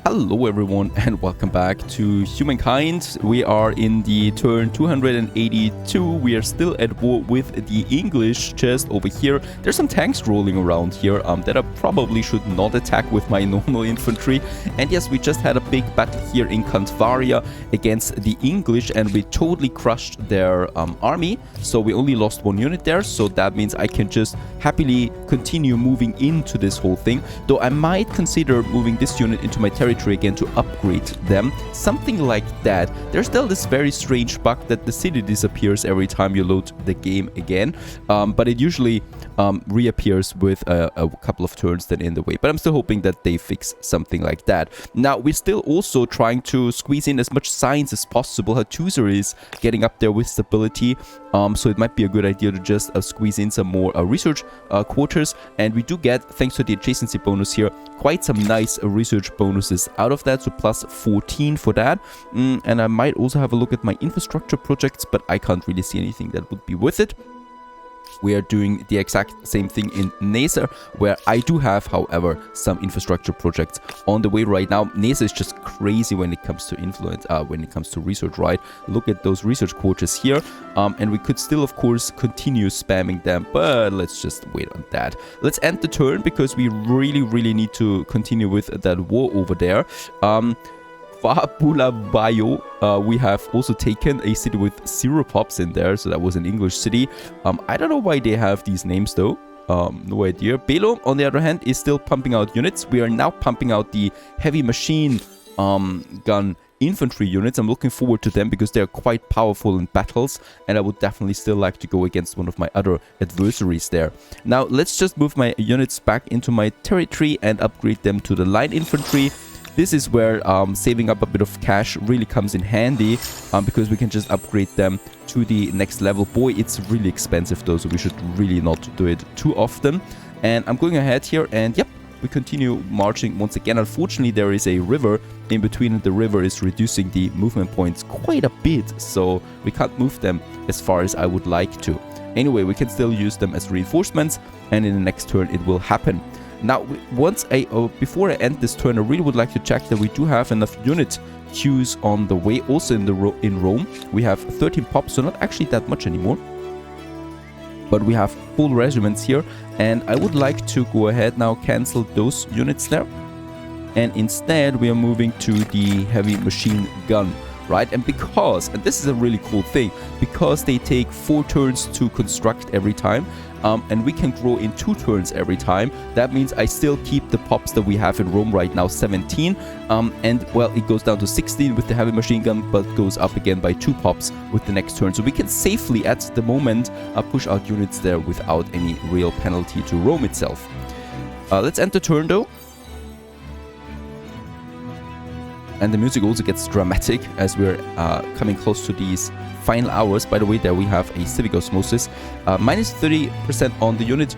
Hello everyone and welcome back to Humankind. We are in the turn 282. We are still at war with the English just over here. There's some tanks rolling around here that I probably should not attack with my normal infantry. And yes, we just had a big battle here in Nivarias against the English and we totally crushed their army. So we only lost one unit there. So that means I can just happily continue moving into this whole thing. Though I might consider moving this unit into my territory again to upgrade them, something like that. There's still this very strange bug that the city disappears every time you load the game again, but it usually reappears with a couple of turns then in the way. But I'm still hoping that they fix something like that. Now we're still also trying to squeeze in as much science as possible. Hattusa is getting up there with stability, so it might be a good idea to just squeeze in some more research quarters, and we do get, thanks to the adjacency bonus here, quite some nice research bonuses out of that, so plus 14 for that. And I might also have a look at my infrastructure projects, but I can't really see anything that would be worth it. We are doing the exact same thing in Nesa, where I do have, however, some infrastructure projects on the way right now. Nesa is just crazy when it comes to influence, when it comes to research, right? Look at those research quarters here, and we could still, of course, continue spamming them, but let's just wait on that. Let's end the turn because we really need to continue with that war over there. Fabulabayo, we have also taken a city with 0 pops in there, so that was an English city. I don't know why they have these names though. No idea. Belo, on the other hand, is still pumping out units. We are now pumping out the heavy machine gun infantry units. I'm looking forward to them because they're quite powerful in battles, and I would definitely still like to go against one of my other adversaries there. Now let's just move my units back into my territory and upgrade them to the light infantry. This is where saving up a bit of cash really comes in handy, because we can just upgrade them to the next level. Boy, it's really expensive though, so we should really not do it too often. And I'm going ahead here, and yep, we continue marching once again. Unfortunately, there is a river in between, and the river is reducing the movement points quite a bit, so we can't move them as far as I would like to. Anyway, we can still use them as reinforcements, and in the next turn it will happen. Now, before I end this turn, I really would like to check that we do have enough unit queues on the way. Also in Rome, we have 13 pops, so not actually that much anymore. But we have full regiments here, and I would like to go ahead now, cancel those units there. And instead, we are moving to the heavy machine gun, right? And this is a really cool thing, because they take 4 turns to construct every time, and we can grow in 2 turns every time. That means I still keep the pops that we have in Rome right now, 17, and well, it goes down to 16 with the heavy machine gun, but goes up again by 2 pops with the next turn. So we can safely, at the moment, push out units there without any real penalty to Rome itself. Let's end the turn though. And the music also gets dramatic as we're coming close to these final hours. By the way, there we have a civic osmosis. Minus 30% on the unit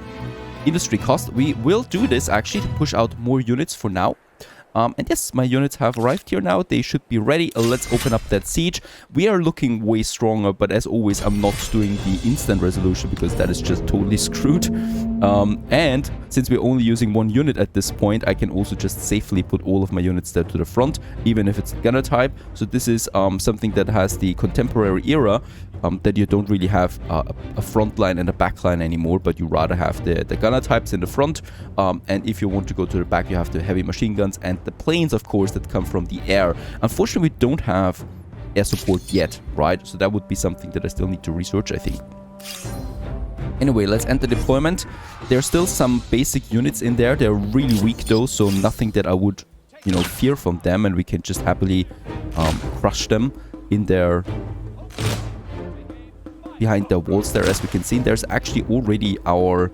industry cost. We will do this actually to push out more units for now. And yes, my units have arrived here now. They should be ready. Let's open up that siege. We are looking way stronger, but as always, I'm not doing the instant resolution because that is just totally screwed. And since we're only using 1 unit at this point, I can also just safely put all of my units there to the front, even if it's gunner type. So this is something that has the contemporary era, that you don't really have a front line and a back line anymore, but you rather have the gunner types in the front, and if you want to go to the back, you have the heavy machine guns and the planes, of course, that come from the air. Unfortunately, we don't have air support yet, right? So that would be something that I still need to research, I think. Anyway, let's end the deployment. There are still some basic units in there. They're really weak though, so nothing that I would, fear from them, and we can just happily crush them in their behind the walls there. As we can see, there's actually already our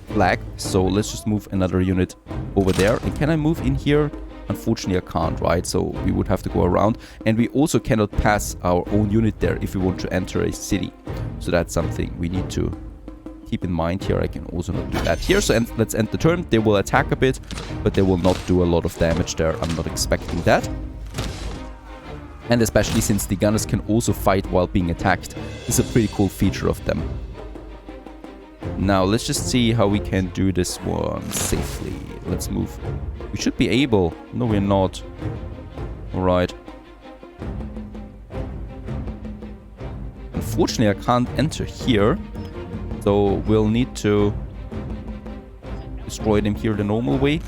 flag, so let's just move another unit over there. And can I move in here? Unfortunately, I can't, right? So we would have to go around, and we also cannot pass our own unit there if we want to enter a city. So that's something we need to keep in mind here. I can also not do that here. So let's end the turn. They will attack a bit, but they will not do a lot of damage there. I'm not expecting that. And especially since the gunners can also fight while being attacked. This is a pretty cool feature of them. Now, let's just see how we can do this one safely. Let's move. We should be able. No, we're not. Alright. Unfortunately, I can't enter here. So, we'll need to destroy them here the normal way.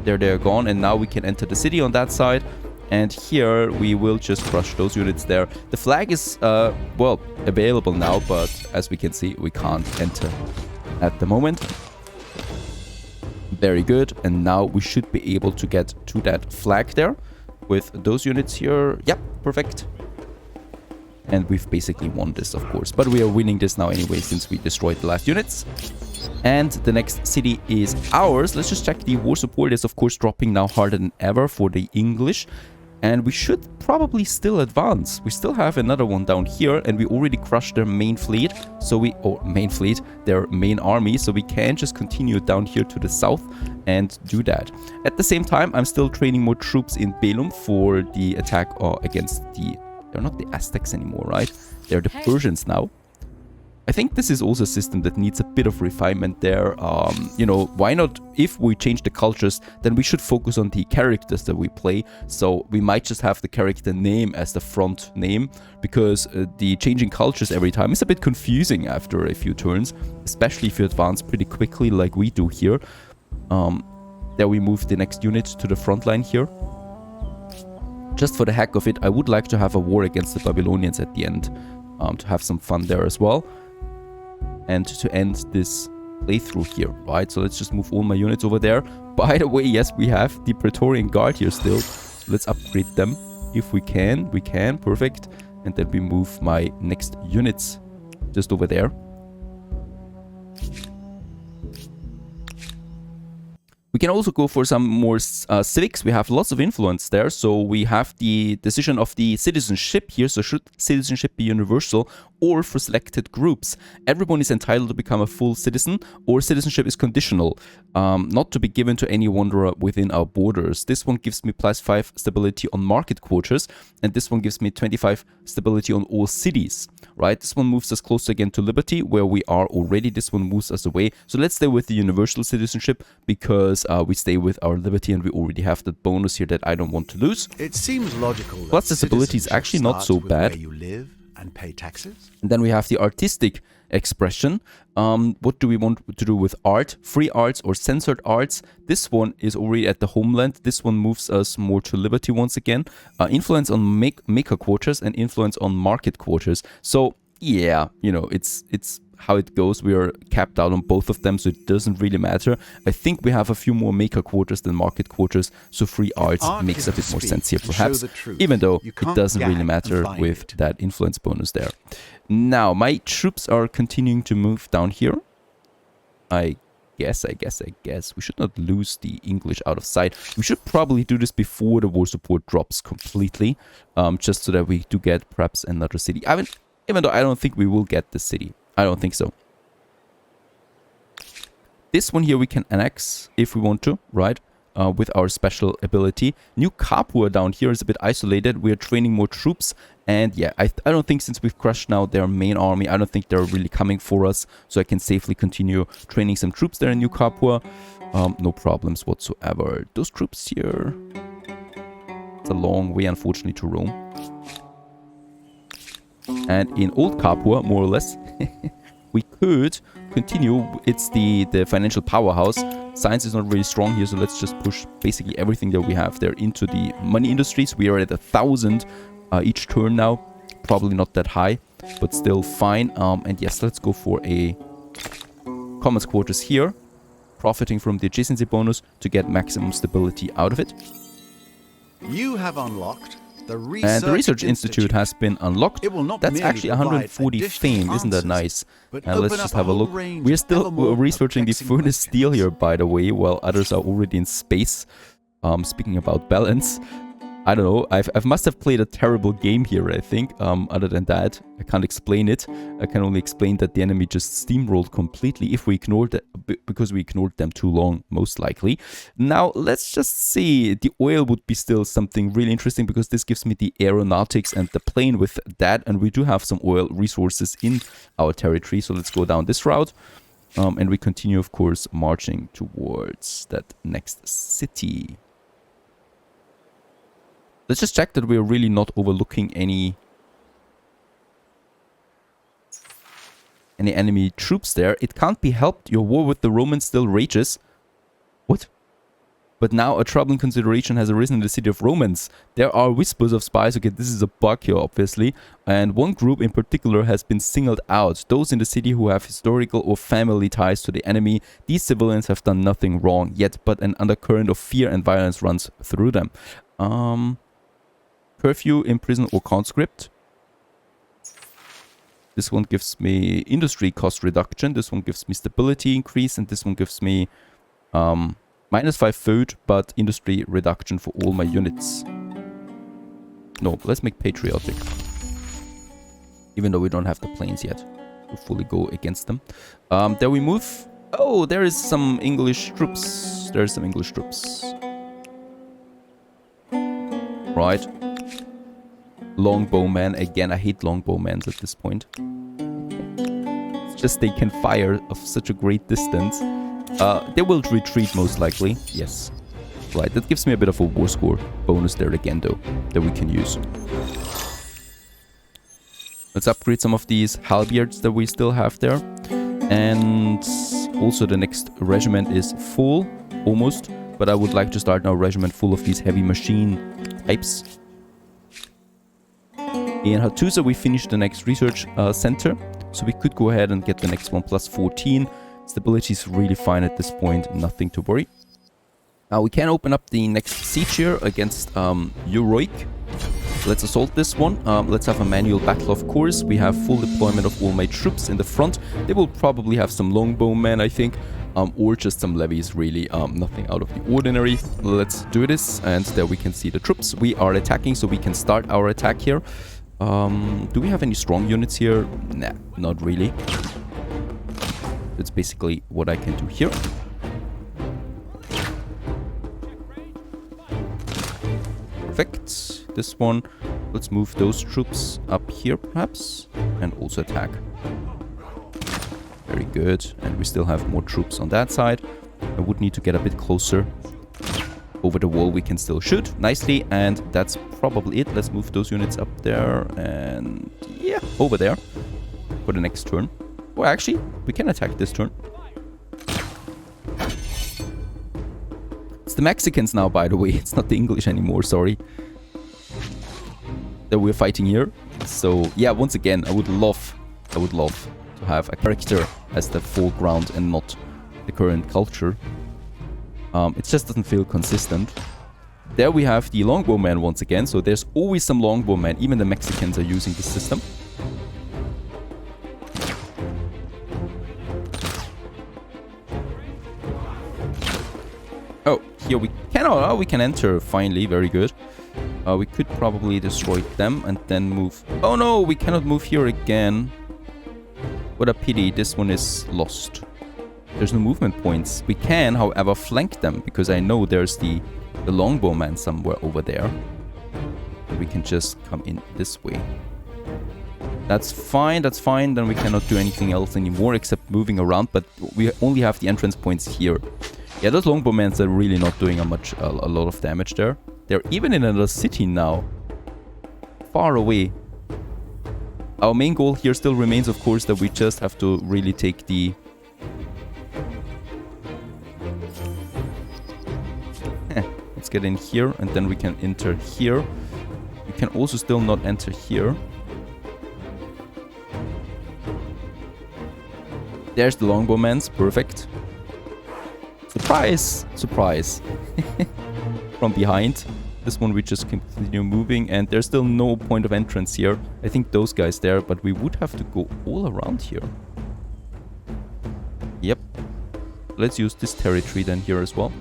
There, they're gone. And now we can enter the city on that side. And here, we will just crush those units there. The flag is, well, available now. But as we can see, we can't enter at the moment. Very good. And now we should be able to get to that flag there with those units here. Yep, perfect. And we've basically won this, of course. But we are winning this now anyway, since we destroyed the last units. And the next city is ours. Let's just check. The war support is, of course, dropping now harder than ever for the English. And we should probably still advance. We still have another one down here, and we already crushed their main fleet. So we, or main fleet, their main army. So we can just continue down here to the south and do that. At the same time, I'm still training more troops in Belum for the attack against the... They're not the Aztecs anymore, right? They're the Persians now. I think this is also a system that needs a bit of refinement there. You know, why not, if we change the cultures, then we should focus on the characters that we play. So we might just have the character name as the front name, because the changing cultures every time is a bit confusing after a few turns, especially if you advance pretty quickly like we do here. There we move the next unit to the front line here. Just for the heck of it, I would like to have a war against the Babylonians at the end, to have some fun there as well. And to end this playthrough here, right? So let's just move all my units over there. By the way, yes, we have the Praetorian Guard here still. Let's upgrade them if we can. We can, perfect. And then we move my next units just over there. We can also go for some more civics. We have lots of influence there. So we have the decision of the citizenship here. So should citizenship be universal or for selected groups? Everyone is entitled to become a full citizen, or citizenship is conditional, not to be given to any wanderer within our borders. This one gives me +5 stability on market quarters, and this one gives me 25 stability on all cities, right? This one moves us closer again to liberty, where we are already. This one moves us away. So let's stay with the universal citizenship, because we stay with our liberty, and we already have that bonus here that I don't want to lose. It seems logical. Plus, the stability is actually not so bad. Where you live and pay taxes. And then we have the artistic expression. What do we want to do with art? Free arts or censored arts? This one is already at the homeland. This one moves us more to liberty once again. Influence on maker quarters and influence on market quarters. So yeah, you know, it's how it goes. We are capped out on both of them, so it doesn't really matter. I think we have a few more maker quarters than market quarters, so free arts makes a bit more sense here perhaps, even though it doesn't really matter with that influence bonus there. Now, my troops are continuing to move down here. I guess. We should not lose the English out of sight. We should probably do this before the war support drops completely, just so that we do get perhaps another city. Even though I don't think we will get the city. I don't think so. This one here we can annex if we want to, right? With our special ability. New Capua down here is a bit isolated. We are training more troops. And yeah, I don't think, since we've crushed now their main army, I don't think they're really coming for us. So I can safely continue training some troops there in New Capua. No problems whatsoever. Those troops here... It's a long way, unfortunately, to Rome. And in Old Capua, more or less, we could continue. It's the financial powerhouse. Science is not really strong here, so let's just push basically everything that we have there into the money industries. We are at 1,000 each turn now. Probably not that high, but still fine. And yes, let's go for a commerce quarters here, profiting from the adjacency bonus to get maximum stability out of it. You have unlocked the Research Institute has been unlocked. That's actually 140 fame, isn't that nice? And let's just have a look. We're still researching the furnace steel here, by the way, while others are already in space. Speaking about balance, I don't know. I must have played a terrible game here, I think. Other than that, I can't explain it. I can only explain that the enemy just steamrolled completely if we ignored it, because we ignored them too long, most likely. Now, let's just see. The oil would be still something really interesting, because this gives me the aeronautics and the plane with that. And we do have some oil resources in our territory. So let's go down this route. And we continue, of course, marching towards that next city. Let's just check that we're really not overlooking any enemy troops there. It can't be helped. Your war with the Romans still rages. What? But now a troubling consideration has arisen in the city of Romans. There are whispers of spies. Okay, this is a bug here, obviously. And one group in particular has been singled out. Those in the city who have historical or family ties to the enemy. These civilians have done nothing wrong yet, but an undercurrent of fear and violence runs through them. Curfew, imprison, or conscript. This one gives me industry cost reduction. This one gives me stability increase. And this one gives me -5 food, but industry reduction for all my units. No, let's make patriotic. Even though we don't have the planes yet to fully go against them. There we move. Oh, there is some English troops. There's some English troops. Right. Longbowmen. Again, I hate longbowmen at this point. It's just they can fire of such a great distance. They will retreat most likely. Yes. Right, that gives me a bit of a war score bonus there again, though, that we can use. Let's upgrade some of these halberds that we still have there. And also the next regiment is full, almost. But I would like to start now a regiment full of these heavy machine types. In Hattusa, we finished the next research center. So we could go ahead and get the next one plus 14. Stability is really fine at this point, nothing to worry. Now we can open up the next siege here against Euroik. Let's assault this one. Let's have a manual battle, of course. We have full deployment of all my troops in the front. They will probably have some longbowmen, I think, or just some levies, really. Nothing out of the ordinary. Let's do this, and there we can see the troops. We are attacking, so we can start our attack here. Do we have any strong units here? Nah, not really. That's basically what I can do here. Perfect. This one, let's move those troops up here perhaps, and also attack. Very good. And we still have more troops on that side. I would need to get a bit closer. Over the wall we can still shoot nicely, and that's probably it. Let's move those units up there and yeah, over there for the next turn. Well, actually, we can attack this turn. It's the Mexicans now, by the way. It's not the English anymore, sorry. That we're fighting here. So, yeah, once again, I would love to have a character as the foreground and not the current culture. It just doesn't feel consistent. There we have the longbowmen once again. So there's always some longbowmen. Even the Mexicans are using this system. Oh, here we cannot. We can enter finally. Very good. We could probably destroy them and then move. Oh no, we cannot move here again. What a pity. This one is lost. There's no movement points. We can, however, flank them because I know there's the longbowman somewhere over there. We can just come in this way. That's fine. That's fine. Then we cannot do anything else anymore except moving around. But we only have the entrance points here. Yeah, those longbowmen are really not doing a lot of damage there. They're even in another city now. Far away. Our main goal here still remains, of course, that we just have to really take the... Let's get in here, and then we can enter here. We can also still not enter here. There's the longbowmen. Perfect. Surprise! Surprise. From behind. This one we just continue moving, and there's still no point of entrance here. I think those guys there, but we would have to go all around here. Yep. Let's use this territory then here as well.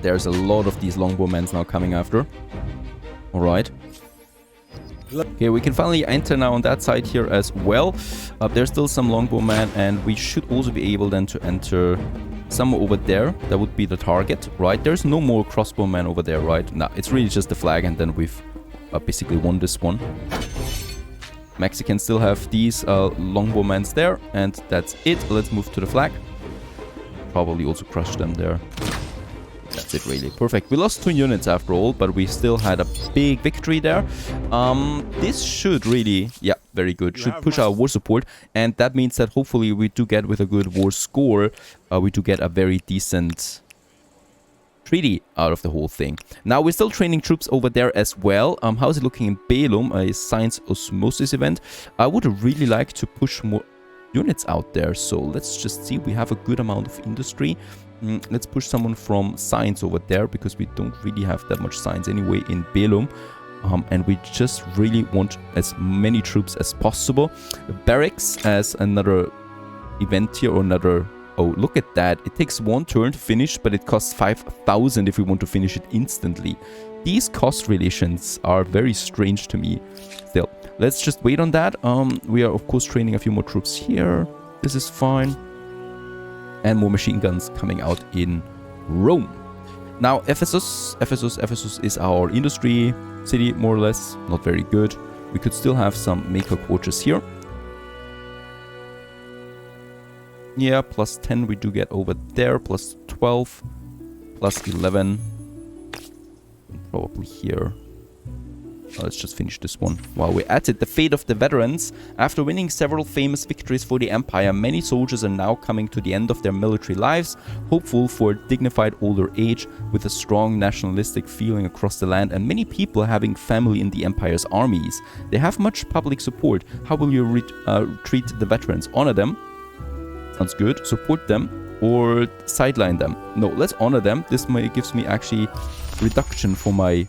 There's a lot of these longbowmen now coming after. Alright. Okay, we can finally enter now on that side here as well. There's still some longbowmen, and we should also be able then to enter somewhere over there. That would be the target, right? There's no more crossbowmen over there, right? No, it's really just the flag, and then we've basically won this one. Mexicans still have these longbowmen there, and that's it. Let's move to the flag. Probably also crush them there. That's it, really. Perfect. We lost 2 units after all, but we still had a big victory there. This should really, yeah, very good. Should push our war support, and that means that hopefully we do get, with a good war score, we do get a very decent treaty out of the whole thing. Now we're still training troops over there as well. How is it looking in Belum, a science osmosis event? I would really like to push more units out there, so let's just see. We have a good amount of industry. Let's push someone from science over there, because we don't really have that much science anyway in Belum. And we just really want as many troops as possible. Barracks as another event here, or another... Oh, look at that. It takes 1 turn to finish, but it costs 5,000 if we want to finish it instantly. These cost relations are very strange to me. Still, let's just wait on that. We are, of course, training a few more troops here. This is fine. And more machine guns coming out in Rome. Now, Ephesus is our industry city, more or less. Not very good. We could still have some maker quarters here. Yeah, plus 10 we do get over there, plus 12, plus 11. Probably here. Let's just finish this one while we're at it. The fate of the veterans. After winning several famous victories for the Empire, many soldiers are now coming to the end of their military lives, hopeful for a dignified older age, with a strong nationalistic feeling across the land, and many people having family in the Empire's armies. They have much public support. How will you treat the veterans? Honor them. Sounds good. Support them or sideline them? No, let's honor them. This gives me actually reduction for my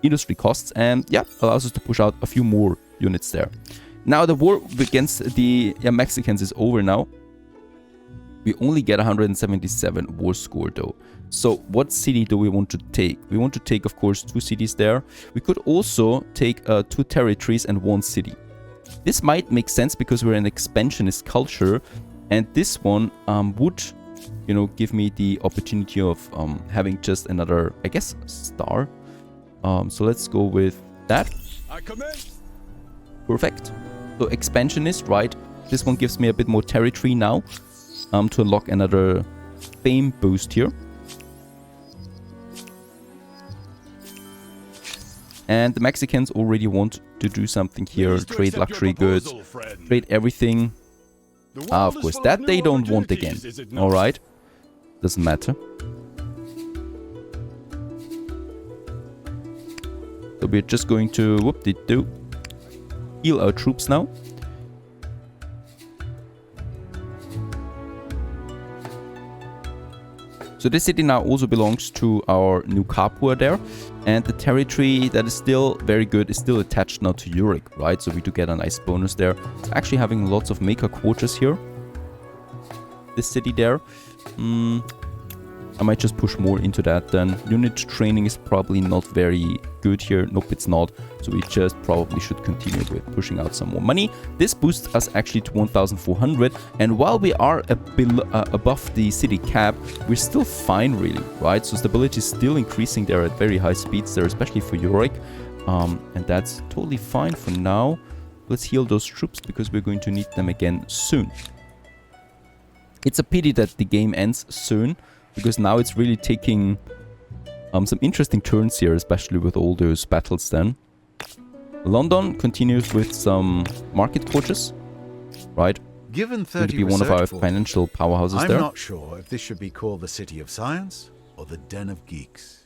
industry costs, and yeah, allows us to push out a few more units there. Now the war against the Mexicans is over now. We only get 177 war score though. So what city do we want to take? We want to take, of course, 2 cities there. We could also take 2 territories and 1 city. This might make sense because we're an expansionist culture, and this one would, you know, give me the opportunity of having just another, I guess, star. So let's go with that. Perfect. So expansionist, right? This one gives me a bit more territory now to unlock another fame boost here. And the Mexicans already want to do something here. Trade luxury goods, trade everything. Of course, that they don't want again. Alright. Doesn't matter. So we're just going to whoop-de-doo, heal our troops now. So this city now also belongs to our new Capua there. And the territory that is still very good is still attached now to Uric, right? So we do get a nice bonus there. It's actually having lots of maker quarters here. This city there. I might just push more into that then. Unit training is probably not very good here. Nope, it's not. So we just probably should continue with pushing out some more money. This boosts us actually to 1,400. And while we are above the city cap, we're still fine really, right? So stability is still increasing there at very high speeds there, especially for Yorick. And that's totally fine for now. Let's heal those troops because we're going to need them again soon. It's a pity that the game ends soon, because now it's really taking some interesting turns here, especially with all those battles then. London continues with some market quarters, right? Given 30 going to be one of our research financial powerhouses I'm there. not sure if this should be called the City of Science or the Den of Geeks.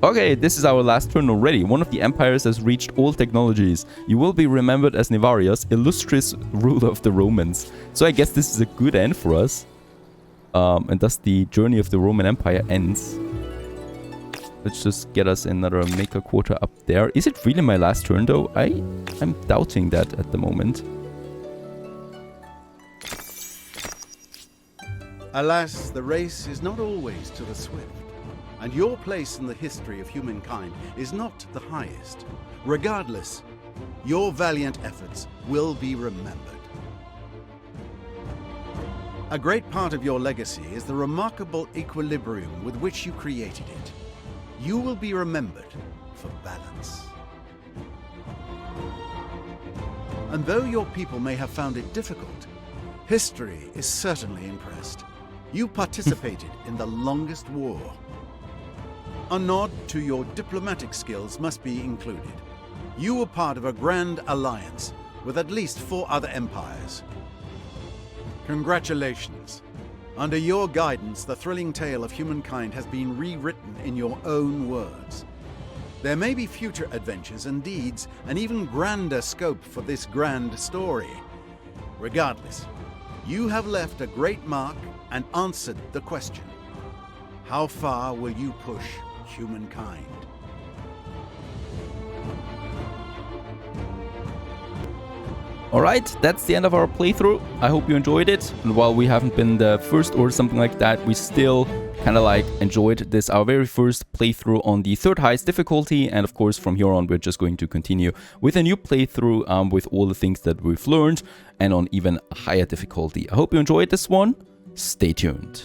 Okay, this is our last turn already. One of the empires has reached all technologies. You will be remembered as Nivarias, illustrious ruler of the Romans. So I guess this is a good end for us. And thus the journey of the Roman Empire ends. Let's just get us another maker quarter up there. Is it really my last turn though? I'm doubting that at the moment. Alas, the race is not always to the swift, and your place in the history of humankind is not the highest. Regardless, your valiant efforts will be remembered. A great part of your legacy is the remarkable equilibrium with which you created it. You will be remembered for balance. And though your people may have found it difficult, history is certainly impressed. You participated in the longest war. A nod to your diplomatic skills must be included. You were part of a grand alliance with at least 4 other empires. Congratulations. Under your guidance, the thrilling tale of humankind has been rewritten in your own words. There may be future adventures and deeds, an even grander scope for this grand story. Regardless, you have left a great mark and answered the question: how far will you push humankind? Alright, that's the end of our playthrough. I hope you enjoyed it. And while we haven't been the first or something like that, we still kind of like enjoyed this, our very first playthrough on the 3rd highest difficulty. And of course, from here on, we're just going to continue with a new playthrough with all the things that we've learned and on even a higher difficulty. I hope you enjoyed this one. Stay tuned.